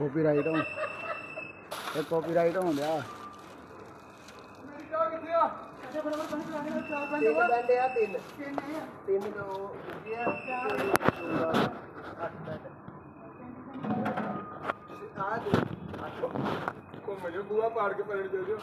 copyright ਹੋ ਇਹ copyright ਹੋਣ ਡਿਆ ਮੇਰੀ ਚਾਹ ਕਿੱਥੇ ਆ ਅੱਛਾ ਬਰਾਬਰ ਪਾਣੀ ਪਿਲਾ ਕੇ ਚਾਰ ਪਿੰਡ ਤਿੰਨ ਬੈਂਡ ਆ ਤਿੰਨ ਆ ਤਿੰਨ ਦੋ ਦੂਜੇ ਆ ਚਾਰ 8 ਬੈਂਡ ਆ ਦੋ 8 ਘੁੰਮ ਜੋ ਬੂਆ ਪਾੜ ਕੇ ਪੈਣ ਦੇ ਦਿਓ